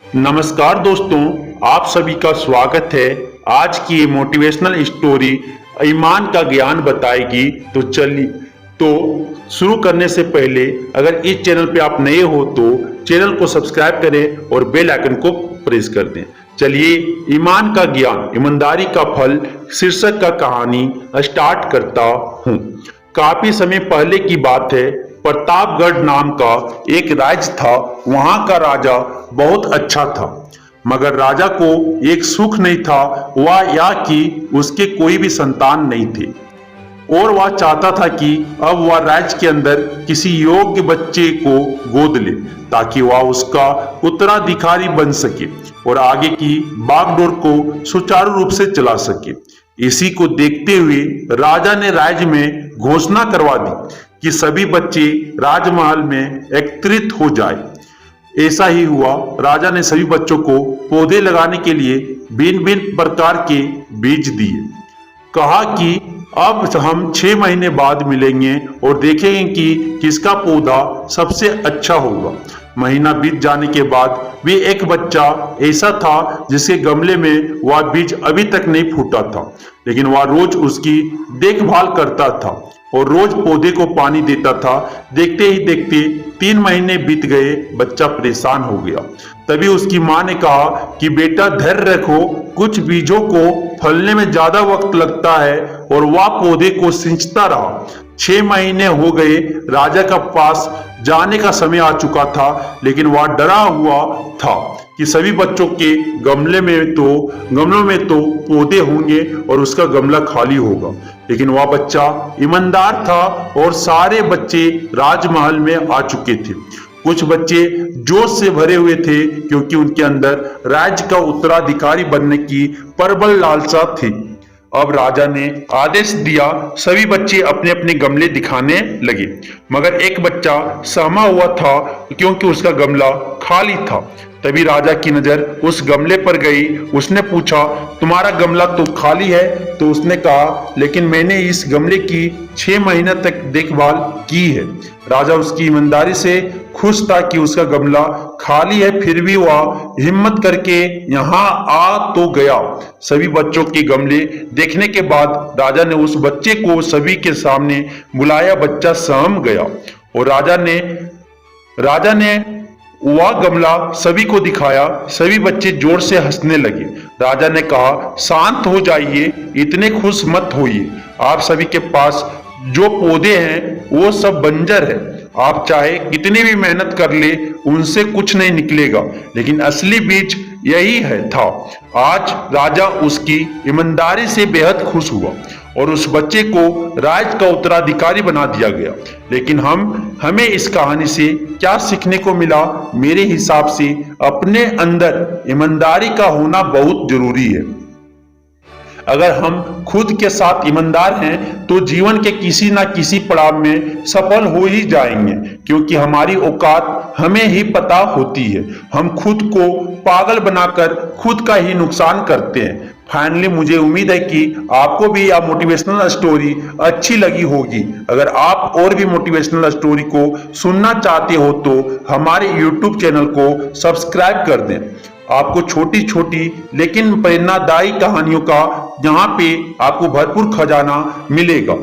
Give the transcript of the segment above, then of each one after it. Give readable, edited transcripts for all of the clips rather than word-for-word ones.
नमस्कार दोस्तों, आप सभी का स्वागत है। आज की ये मोटिवेशनल स्टोरी ईमान का ज्ञान बताएगी। तो चलिए, तो शुरू करने से पहले अगर इस चैनल पे आप नए हो तो चैनल को सब्सक्राइब करें और बेल आइकन को प्रेस कर दें। चलिए, ईमान का ज्ञान, ईमानदारी का फल शीर्षक का कहानी स्टार्ट करता हूँ। काफी समय पहले की बात है। प्रतापगढ़ नाम का एक राज्य था। वहां का राजा बहुत अच्छा था, मगर राजा को एक सुख नहीं था, वह यह कि उसके कोई भी संतान नहीं थे और वह चाहता था कि अब वह राज्य के अंदर किसी योग्य बच्चे को गोद ले ताकि वह उसका उत्तराधिकारी बन सके और आगे की बागडोर को सुचारू रूप से चला सके। इसी को देखते हुए राजा ने राज्य में घोषणा करवा दी कि सभी बच्चे राजमहल में एकत्रित हो जाए। ऐसा ही हुआ। राजा ने सभी बच्चों को पौधे लगाने के लिए भिन्न भिन्न प्रकार के बीज दिए। कहा कि अब हम 6 महीने बाद मिलेंगे और देखेंगे कि किसका पौधा सबसे अच्छा होगा। महीना बीत जाने के बाद भी एक बच्चा ऐसा था जिसके गमले में वह बीज अभी तक नहीं फूटा था, लेकिन वह रोज उसकी देखभाल करता था और रोज पौधे को पानी देता था। देखते ही देखते 3 महीने बीत गए। बच्चा परेशान हो गया। तभी उसकी माँ ने कहा कि बेटा धैर्य रखो, कुछ बीजों को फलने में ज्यादा वक्त लगता है। और वह पौधे को सिंचता रहा। 6 महीने हो गए। राजा का पास जाने का समय आ चुका था, लेकिन वह डरा हुआ था कि सभी बच्चों के गमलों में तो पौधे होंगे और उसका गमला खाली होगा। लेकिन वह बच्चा ईमानदार था और सारे बच्चे राजमहल में आ चुके थे। कुछ बच्चे जोश से भरे हुए थे क्योंकि उनके अंदर राज्य का उत्तराधिकारी बनने की प्रबल लालसा थी। अब राजा ने आदेश दिया, सभी बच्चे अपने अपने गमले दिखाने लगे, मगर एक बच्चा सहमा हुआ था क्योंकि उसका गमला खाली था। तभी राजा की नजर उस गमले पर गई। उसने पूछा, तुम्हारा गमला तो खाली है? तो उसने कहा, लेकिन मैंने इस गमले की 6 महीने तक देखभाल की है। राजा उसकी ईमानदारी से खुश था कि उसका गमला खाली है, फिर भी वह हिम्मत करके यहाँ आ तो गया। सभी बच्चों के गमले देखने के बाद राजा ने उस बच्चे को सभी के सामने बुलाया। बच्चा सहम गया और राजा ने वह गमला सभी को दिखाया। सभी बच्चे जोर से हंसने लगे। राजा ने कहा, शांत हो जाइए, इतने खुश मत होइए। आप सभी के पास जो पौधे हैं वो सब बंजर है। आप चाहे कितनी भी मेहनत कर ले, उनसे कुछ नहीं निकलेगा, लेकिन असली बीज यही था। आज राजा उसकी ईमानदारी से बेहद खुश हुआ और उस बच्चे को राज्य का उत्तराधिकारी बना दिया गया। लेकिन हमें इस कहानी से क्या सीखने को मिला? मेरे हिसाब से अपने अंदर ईमानदारी का होना बहुत जरूरी है। अगर हम खुद के साथ ईमानदार हैं तो जीवन के किसी ना किसी पड़ाव में सफल हो ही जाएंगे, क्योंकि हमारी औकात हमें ही पता होती है। हम खुद को पागल बनाकर खुद का ही नुकसान करते हैं। फाइनली मुझे उम्मीद है कि आपको भी यह मोटिवेशनल स्टोरी अच्छी लगी होगी। अगर आप और भी मोटिवेशनल स्टोरी को सुनना चाहते हो तो हमारे YouTube चैनल को सब्सक्राइब कर दें। आपको छोटी छोटी लेकिन प्रेरणादायी कहानियों का यहाँ पे आपको भरपूर खजाना मिलेगा।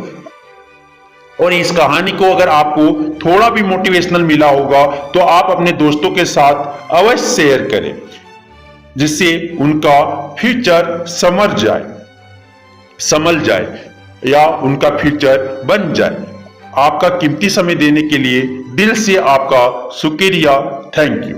और इस कहानी को अगर आपको थोड़ा भी मोटिवेशनल मिला होगा तो आप अपने दोस्तों के साथ अवश्य शेयर करें, जिससे उनका फ्यूचर संभल जाए या उनका फ्यूचर बन जाए। आपका कीमती समय देने के लिए दिल से आपका शुक्रिया। Thank you.